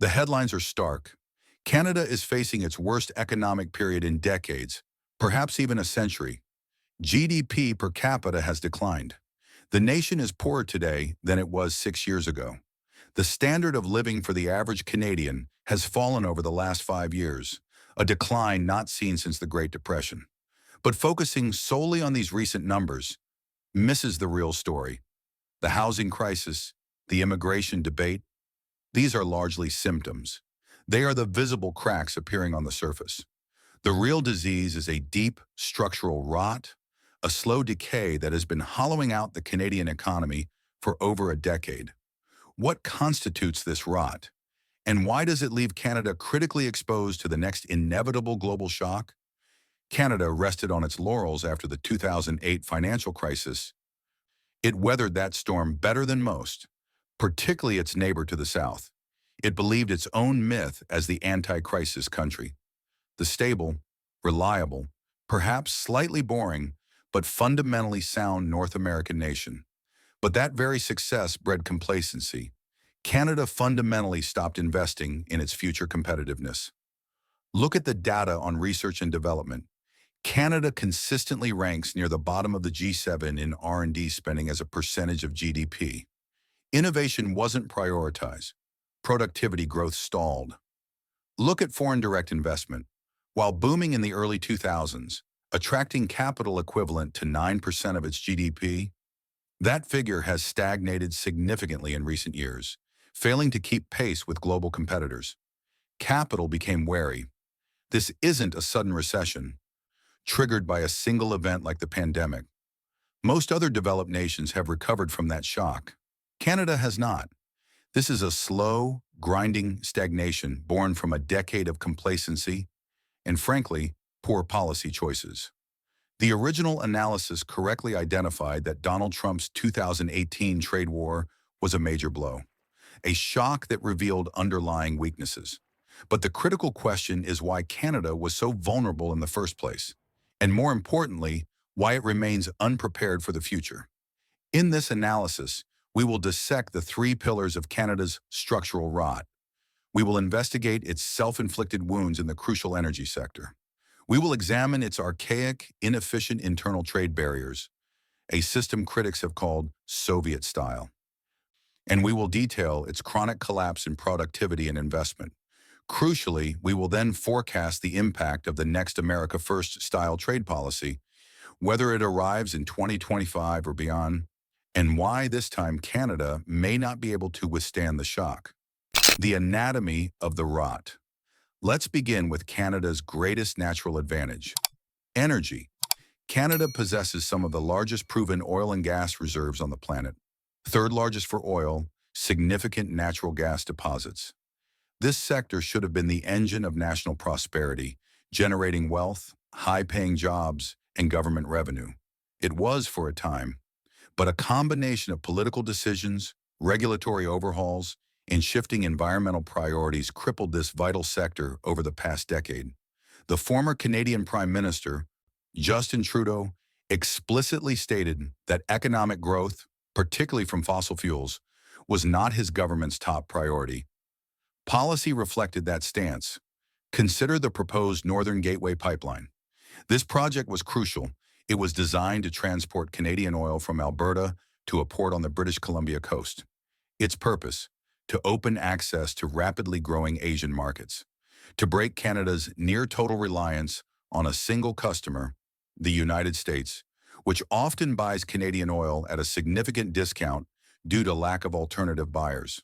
The headlines are stark. Canada is facing its worst economic period in decades, perhaps even a century. GDP per capita has declined. The nation is poorer today than it was 6 years ago. The standard of living for the average Canadian has fallen over the last 5 years, a decline not seen since the Great Depression. But focusing solely on these recent numbers misses the real story. The housing crisis, the immigration debate, these are largely symptoms. They are the visible cracks appearing on the surface. The real disease is a deep structural rot, a slow decay that has been hollowing out the Canadian economy for over a decade. What constitutes this rot? And why does it leave Canada critically exposed to the next inevitable global shock? Canada rested on its laurels after the 2008 financial crisis. It weathered that storm better than most, particularly its neighbor to the south. It believed its own myth as the anti-crisis country. The stable, reliable, perhaps slightly boring, but fundamentally sound North American nation. But that very success bred complacency. Canada fundamentally stopped investing in its future competitiveness. Look at the data on research and development. Canada consistently ranks near the bottom of the G7 in R&D spending as a percentage of GDP. Innovation wasn't prioritized. Productivity growth stalled. Look at foreign direct investment. While booming in the early 2000s, attracting capital equivalent to 9% of its GDP, that figure has stagnated significantly in recent years, failing to keep pace with global competitors. Capital became wary. This isn't a sudden recession, triggered by a single event like the pandemic. Most other developed nations have recovered from that shock. Canada has not. This is a slow, grinding stagnation born from a decade of complacency and, frankly, poor policy choices. The original analysis correctly identified that Donald Trump's 2018 trade war was a major blow, a shock that revealed underlying weaknesses. But the critical question is why Canada was so vulnerable in the first place, and more importantly, why it remains unprepared for the future. In this analysis, we will dissect the three pillars of Canada's structural rot. We will investigate its self-inflicted wounds in the crucial energy sector. We will examine its archaic, inefficient internal trade barriers, a system critics have called Soviet style. And we will detail its chronic collapse in productivity and investment. Crucially, we will then forecast the impact of the next America First style trade policy, whether it arrives in 2025 or beyond, and why this time Canada may not be able to withstand the shock. The anatomy of the rot. Let's begin with Canada's greatest natural advantage: energy. Canada possesses some of the largest proven oil and gas reserves on the planet, third largest for oil, significant natural gas deposits. This sector should have been the engine of national prosperity, generating wealth, high-paying jobs, and government revenue. It was for a time, but a combination of political decisions, regulatory overhauls, and shifting environmental priorities crippled this vital sector over the past decade. The former Canadian Prime Minister, Justin Trudeau, explicitly stated that economic growth, particularly from fossil fuels, was not his government's top priority. Policy reflected that stance. Consider the proposed Northern Gateway pipeline. This project was crucial. It was designed to transport Canadian oil from Alberta to a port on the British Columbia coast. Its purpose: to open access to rapidly growing Asian markets, to break Canada's near-total reliance on a single customer, the United States, which often buys Canadian oil at a significant discount due to lack of alternative buyers.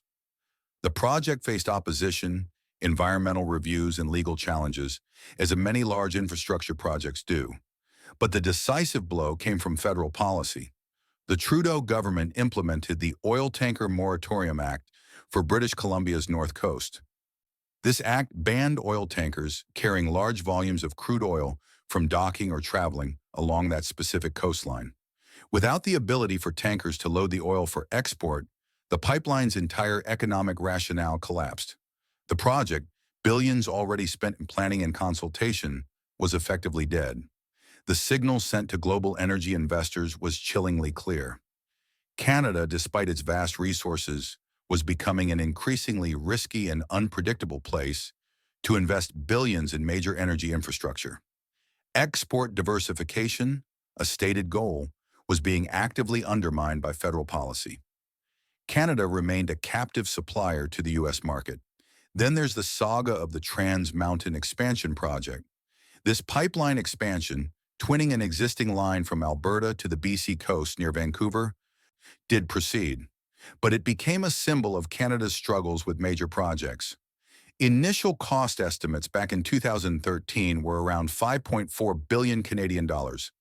The project faced opposition, environmental reviews, and legal challenges, as many large infrastructure projects do. But the decisive blow came from federal policy. The Trudeau government implemented the Oil Tanker Moratorium Act for British Columbia's north coast. This act banned oil tankers carrying large volumes of crude oil from docking or traveling along that specific coastline. Without the ability for tankers to load the oil for export, the pipeline's entire economic rationale collapsed. The project, billions already spent in planning and consultation, was effectively dead. The signal sent to global energy investors was chillingly clear. Canada, despite its vast resources, was becoming an increasingly risky and unpredictable place to invest billions in major energy infrastructure. Export diversification, a stated goal, was being actively undermined by federal policy. Canada remained a captive supplier to the U.S. market. Then there's the saga of the Trans Mountain Expansion Project. This pipeline expansion, twinning an existing line from Alberta to the BC coast near Vancouver, did proceed, but it became a symbol of Canada's struggles with major projects. Initial cost estimates back in 2013 were around 5.4 billion Canadian dollars.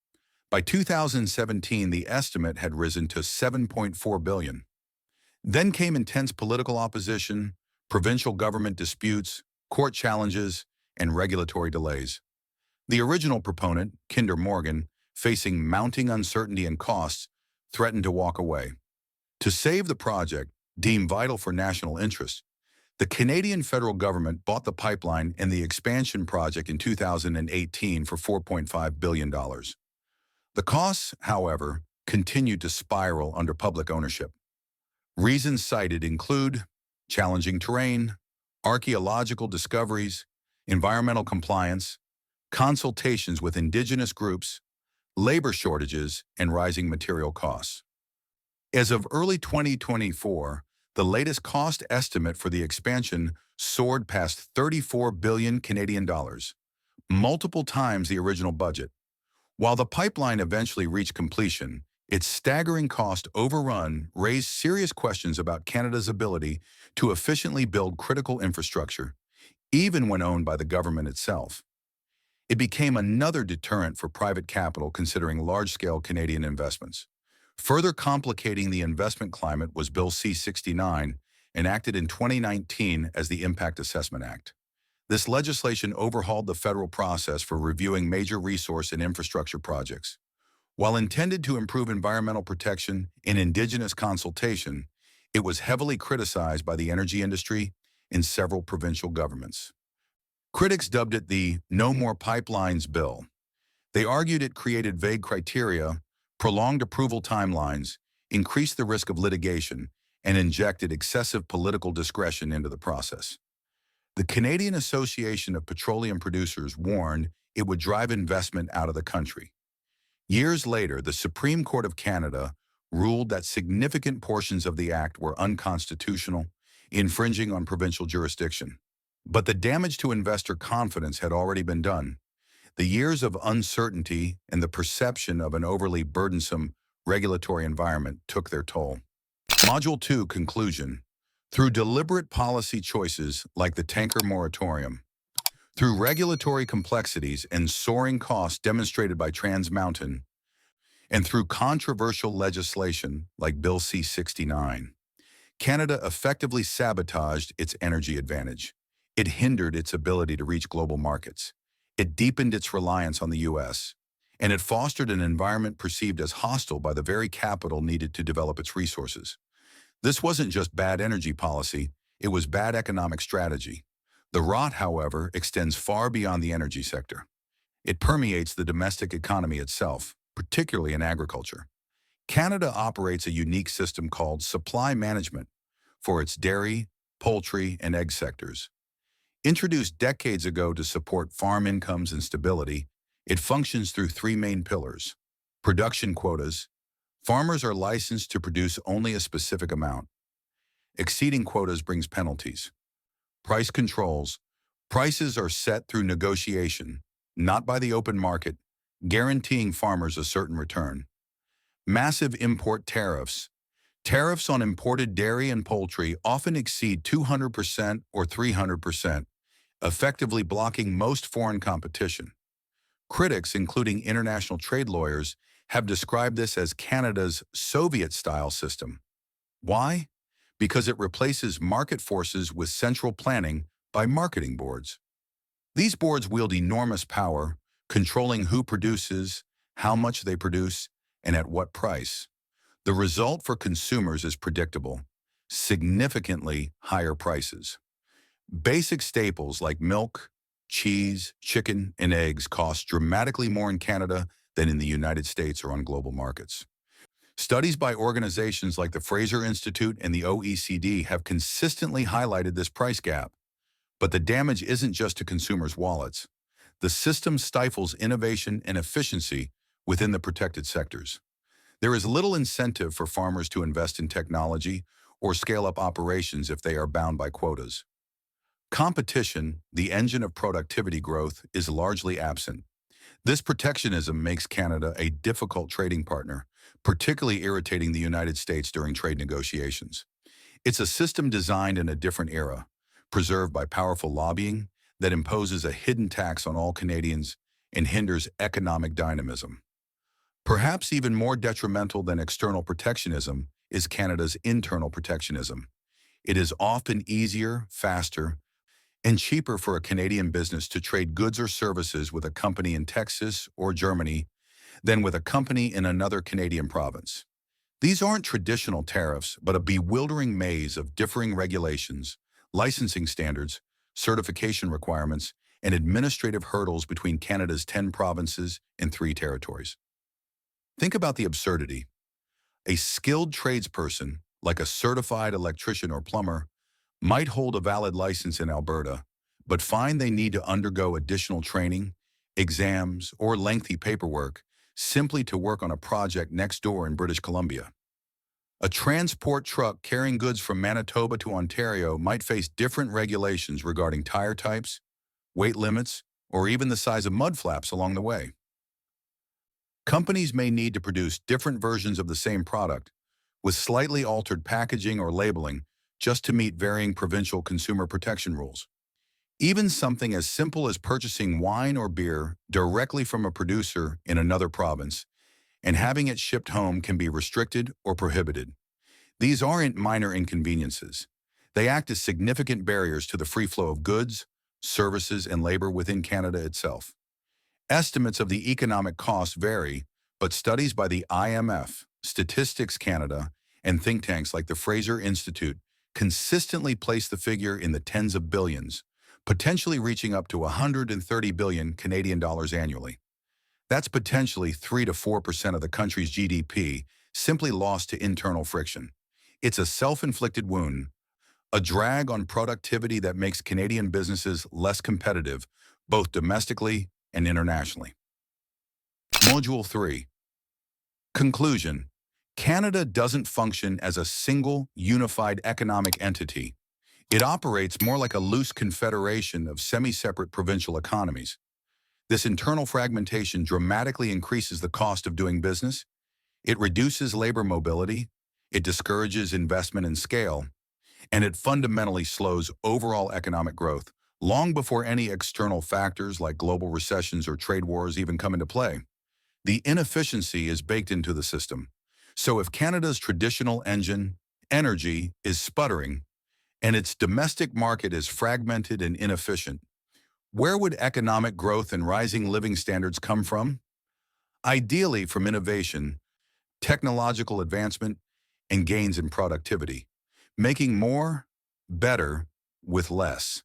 By 2017, the estimate had risen to 7.4 billion. Then came intense political opposition, provincial government disputes, court challenges, and regulatory delays. The original proponent, Kinder Morgan, facing mounting uncertainty and costs, threatened to walk away. To save the project, deemed vital for national interest, the Canadian federal government bought the pipeline and the expansion project in 2018 for $4.5 billion. The costs, however, continued to spiral under public ownership. Reasons cited include challenging terrain, archaeological discoveries, environmental compliance, consultations with indigenous groups, labor shortages, and rising material costs. As of early 2024, the latest cost estimate for the expansion soared past 34 billion Canadian dollars, multiple times the original budget. While the pipeline eventually reached completion, its staggering cost overrun raised serious questions about Canada's ability to efficiently build critical infrastructure, even when owned by the government itself. It became another deterrent for private capital considering large-scale Canadian investments. Further complicating the investment climate was Bill C-69, enacted in 2019 as the Impact Assessment Act. This legislation overhauled the federal process for reviewing major resource and infrastructure projects. While intended to improve environmental protection and indigenous consultation, it was heavily criticized by the energy industry and several provincial governments. Critics dubbed it the No More Pipelines Bill. They argued it created vague criteria, prolonged approval timelines, increased the risk of litigation, and injected excessive political discretion into the process. The Canadian Association of Petroleum Producers warned it would drive investment out of the country. Years later, the Supreme Court of Canada ruled that significant portions of the act were unconstitutional, infringing on provincial jurisdiction. But the damage to investor confidence had already been done. The years of uncertainty and the perception of an overly burdensome regulatory environment took their toll. Module 2 Conclusion. Through deliberate policy choices like the tanker moratorium, through regulatory complexities and soaring costs demonstrated by Trans Mountain, and through controversial legislation like Bill C-69, Canada effectively sabotaged its energy advantage. It hindered its ability to reach global markets. It deepened its reliance on the U.S., and it fostered an environment perceived as hostile by the very capital needed to develop its resources. This wasn't just bad energy policy, it was bad economic strategy. The rot, however, extends far beyond the energy sector. It permeates the domestic economy itself, particularly in agriculture. Canada operates a unique system called supply management for its dairy, poultry, and egg sectors. Introduced decades ago to support farm incomes and stability, it functions through three main pillars. Production quotas. Farmers are licensed to produce only a specific amount. Exceeding quotas brings penalties. Price controls. Prices are set through negotiation, not by the open market, guaranteeing farmers a certain return. Massive import tariffs. Tariffs on imported dairy and poultry often exceed 200% or 300%, effectively blocking most foreign competition. Critics, including international trade lawyers, have described this as Canada's Soviet-style system. Why? Because it replaces market forces with central planning by marketing boards. These boards wield enormous power, controlling who produces, how much they produce, and at what price. The result for consumers is predictable: significantly higher prices. Basic staples like milk, cheese, chicken, and eggs cost dramatically more in Canada than in the United States or on global markets. Studies by organizations like the Fraser Institute and the OECD have consistently highlighted this price gap. But the damage isn't just to consumers' wallets. The system stifles innovation and efficiency within the protected sectors. There is little incentive for farmers to invest in technology or scale up operations if they are bound by quotas. Competition, the engine of productivity growth, is largely absent. This protectionism makes Canada a difficult trading partner, particularly irritating the United States during trade negotiations. It's a system designed in a different era, preserved by powerful lobbying, that imposes a hidden tax on all Canadians and hinders economic dynamism. Perhaps even more detrimental than external protectionism is Canada's internal protectionism. It is often easier, faster, and cheaper for a Canadian business to trade goods or services with a company in Texas or Germany than with a company in another Canadian province. These aren't traditional tariffs, but a bewildering maze of differing regulations, licensing standards, certification requirements, and administrative hurdles between Canada's 10 provinces and 3 territories. Think about the absurdity. A skilled tradesperson, like a certified electrician or plumber, might hold a valid license in Alberta, but find they need to undergo additional training, exams, or lengthy paperwork simply to work on a project next door in British Columbia. A transport truck carrying goods from Manitoba to Ontario might face different regulations regarding tire types, weight limits, or even the size of mud flaps along the way. Companies may need to produce different versions of the same product, with slightly altered packaging or labeling, just to meet varying provincial consumer protection rules. Even something as simple as purchasing wine or beer directly from a producer in another province and having it shipped home can be restricted or prohibited. These aren't minor inconveniences. They act as significant barriers to the free flow of goods, services, and labor within Canada itself. Estimates of the economic cost vary, but studies by the IMF, Statistics Canada, and think tanks like the Fraser Institute consistently place the figure in the tens of billions, potentially reaching up to 130 billion Canadian dollars annually. That's potentially 3 to 4% of the country's GDP simply lost to internal friction. It's a self-inflicted wound, a drag on productivity that makes Canadian businesses less competitive, both domestically and internationally. Module 3. Conclusion. Canada doesn't function as a single, unified economic entity. It operates more like a loose confederation of semi-separate provincial economies. This internal fragmentation dramatically increases the cost of doing business. It reduces labor mobility, it discourages investment and scale, and it fundamentally slows overall economic growth long before any external factors like global recessions or trade wars even come into play. The inefficiency is baked into the system. So if Canada's traditional engine, energy, is sputtering, and its domestic market is fragmented and inefficient, where would economic growth and rising living standards come from? Ideally from innovation, technological advancement, and gains in productivity, making more, better, with less.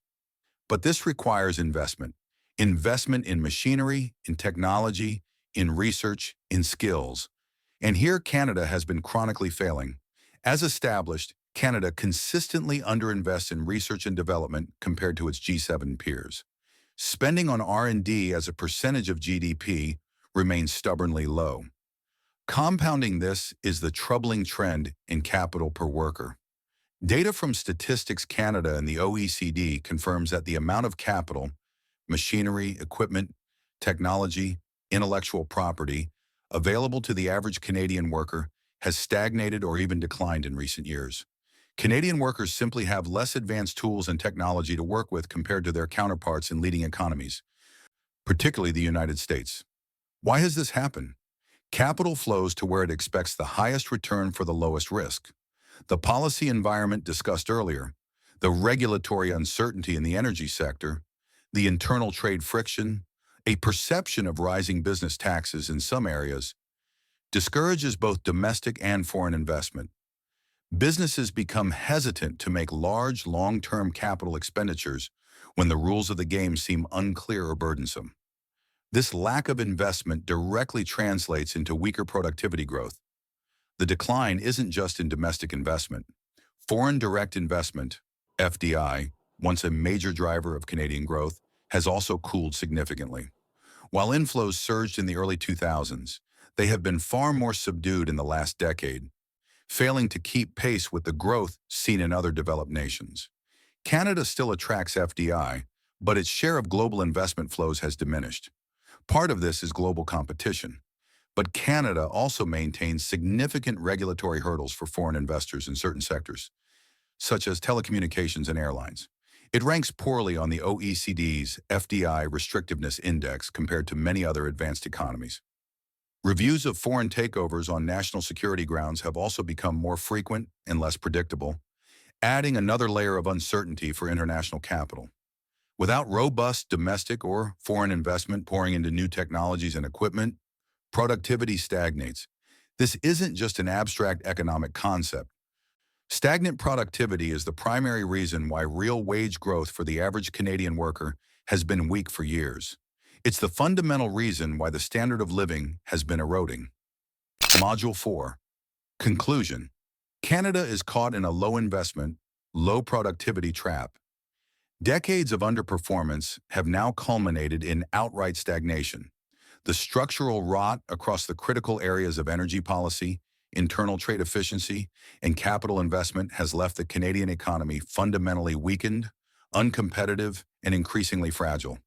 But this requires investment. Investment in machinery, in technology, in research, in skills. And here Canada has been chronically failing. As established, Canada consistently underinvests in research and development compared to its G7 peers. Spending on R&D as a percentage of GDP remains stubbornly low. Compounding this is the troubling trend in capital per worker. Data from Statistics Canada and the OECD confirms that the amount of capital, machinery, equipment, technology, intellectual property available to the average Canadian worker has stagnated or even declined in recent years. Canadian workers simply have less advanced tools and technology to work with compared to their counterparts in leading economies, particularly the United States. Why has this happened? Capital flows to where it expects the highest return for the lowest risk. The policy environment discussed earlier, the regulatory uncertainty in the energy sector, the internal trade friction, a perception of rising business taxes in some areas, discourages both domestic and foreign investment. Businesses become hesitant to make large, long-term capital expenditures when the rules of the game seem unclear or burdensome. This lack of investment directly translates into weaker productivity growth. The decline isn't just in domestic investment. Foreign direct investment, FDI, once a major driver of Canadian growth, has also cooled significantly. While inflows surged in the early 2000s, they have been far more subdued in the last decade, failing to keep pace with the growth seen in other developed nations. Canada still attracts FDI, but its share of global investment flows has diminished. Part of this is global competition, but Canada also maintains significant regulatory hurdles for foreign investors in certain sectors, such as telecommunications and airlines. It ranks poorly on the OECD's FDI restrictiveness index compared to many other advanced economies. Reviews of foreign takeovers on national security grounds have also become more frequent and less predictable, adding another layer of uncertainty for international capital. Without robust domestic or foreign investment pouring into new technologies and equipment, productivity stagnates. This isn't just an abstract economic concept. Stagnant productivity is the primary reason why real wage growth for the average Canadian worker has been weak for years. It's the fundamental reason why the standard of living has been eroding. Module 4. Conclusion. Canada is caught in a low investment, low productivity trap. Decades of underperformance have now culminated in outright stagnation. The structural rot across the critical areas of energy policy, internal trade efficiency, and capital investment has left the Canadian economy fundamentally weakened, uncompetitive, and increasingly fragile.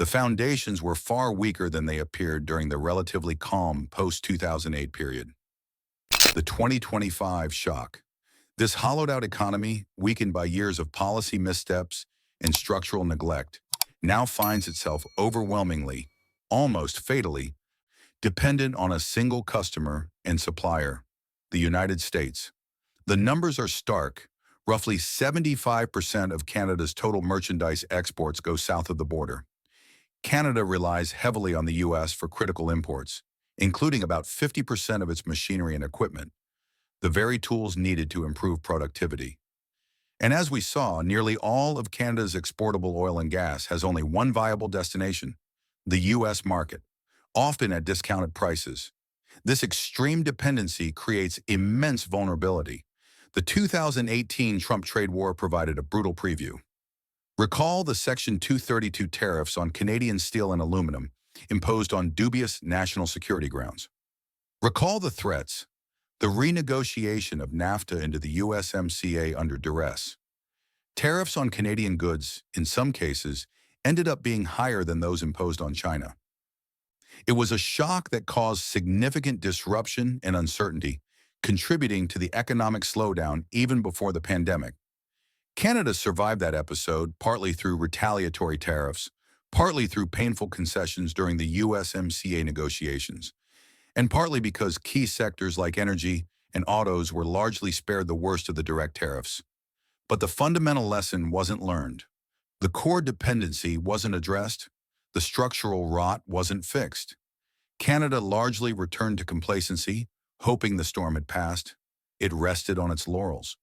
The foundations were far weaker than they appeared during the relatively calm post-2008 period. The 2025 shock. This hollowed-out economy, weakened by years of policy missteps and structural neglect, now finds itself overwhelmingly, almost fatally, dependent on a single customer and supplier, the United States. The numbers are stark. Roughly 75% of Canada's total merchandise exports go south of the border. Canada relies heavily on the U.S. for critical imports, including about 50% of its machinery and equipment, the very tools needed to improve productivity. And as we saw, nearly all of Canada's exportable oil and gas has only one viable destination, the U.S. market, often at discounted prices. This extreme dependency creates immense vulnerability. The 2018 Trump trade war provided a brutal preview. Recall the Section 232 tariffs on Canadian steel and aluminum imposed on dubious national security grounds. Recall the threats, the renegotiation of NAFTA into the USMCA under duress. Tariffs on Canadian goods, in some cases, ended up being higher than those imposed on China. It was a shock that caused significant disruption and uncertainty, contributing to the economic slowdown even before the pandemic. Canada survived that episode partly through retaliatory tariffs, partly through painful concessions during the USMCA negotiations, and partly because key sectors like energy and autos were largely spared the worst of the direct tariffs. But the fundamental lesson wasn't learned. The core dependency wasn't addressed. The structural rot wasn't fixed. Canada largely returned to complacency, hoping the storm had passed. It rested on its laurels.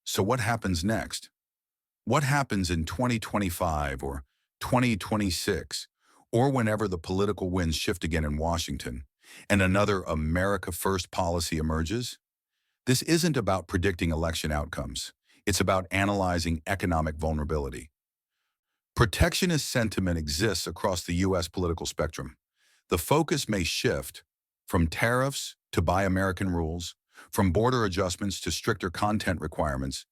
So what happens next? What happens in 2025 or 2026, or whenever the political winds shift again in Washington, and another America First policy emerges? This isn't about predicting election outcomes. It's about analyzing economic vulnerability. Protectionist sentiment exists across the U.S. political spectrum. The focus may shift from tariffs to Buy American rules, from border adjustments to stricter content requirements,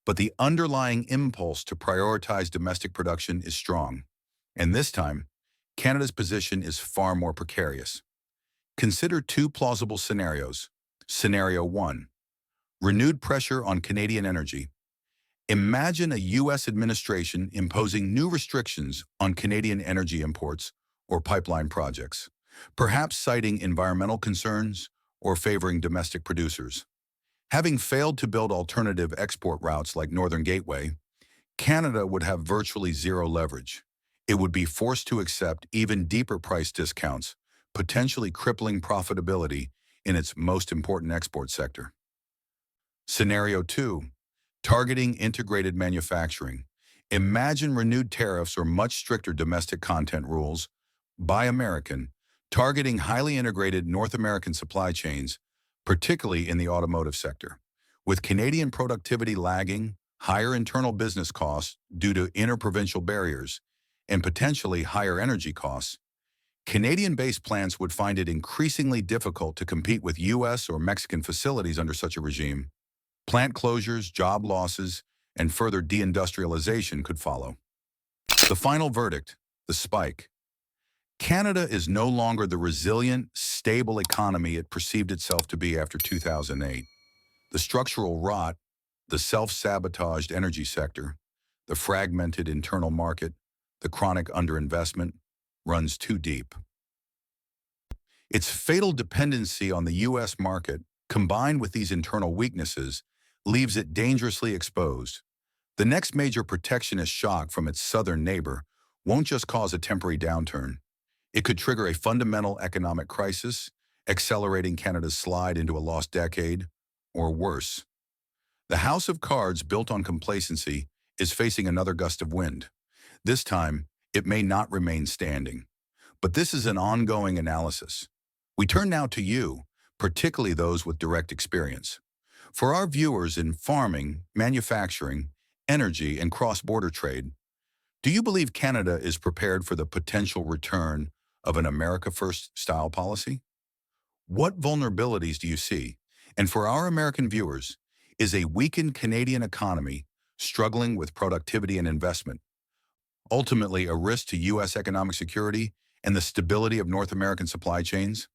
but the underlying impulse to prioritize domestic production is strong. And this time, Canada's position is far more precarious. Consider two plausible scenarios. Scenario 1. Renewed pressure on Canadian energy. Imagine a U.S. administration imposing new restrictions on Canadian energy imports or pipeline projects, perhaps citing environmental concerns or favoring domestic producers. Having failed to build alternative export routes like Northern Gateway, Canada would have virtually zero leverage. It would be forced to accept even deeper price discounts, potentially crippling profitability in its most important export sector. Scenario 2. Targeting integrated manufacturing. Imagine renewed tariffs or much stricter domestic content rules, Buy American, targeting highly integrated North American supply chains, particularly in the automotive sector. With Canadian productivity lagging, higher internal business costs due to inter-provincial barriers, and potentially higher energy costs, Canadian-based plants would find it increasingly difficult to compete with U.S. or Mexican facilities under such a regime. Plant closures, job losses, and further deindustrialization could follow. The final verdict, the spike. Canada is no longer the resilient, stable economy it perceived itself to be after 2008. The structural rot, the self-sabotaged energy sector, the fragmented internal market, the chronic underinvestment runs too deep. Its fatal dependency on the U.S. market, combined with these internal weaknesses, leaves it dangerously exposed. The next major protectionist shock from its southern neighbor won't just cause a temporary downturn. It could trigger a fundamental economic crisis, accelerating Canada's slide into a lost decade, or worse. The house of cards built on complacency is facing another gust of wind. This time, it may not remain standing. But this is an ongoing analysis. We turn now to you, particularly those with direct experience. For our viewers in farming, manufacturing, energy, and cross-border trade, do you believe Canada is prepared for the potential return of an America First style policy? What vulnerabilities do you see? And for our American viewers, is a weakened Canadian economy struggling with productivity and investment ultimately a risk to U.S. economic security and the stability of North American supply chains?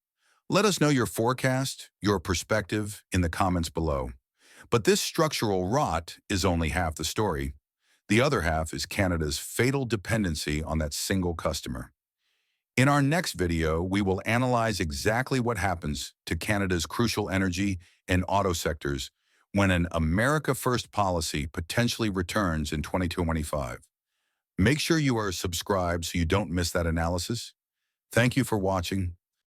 Let us know your forecast, your perspective in the comments below. But this structural rot is only half the story. The other half is Canada's fatal dependency on that single customer. In our next video, we will analyze exactly what happens to Canada's crucial energy and auto sectors when an America First policy potentially returns in 2025. Make sure you are subscribed so you don't miss that analysis. Thank you for watching.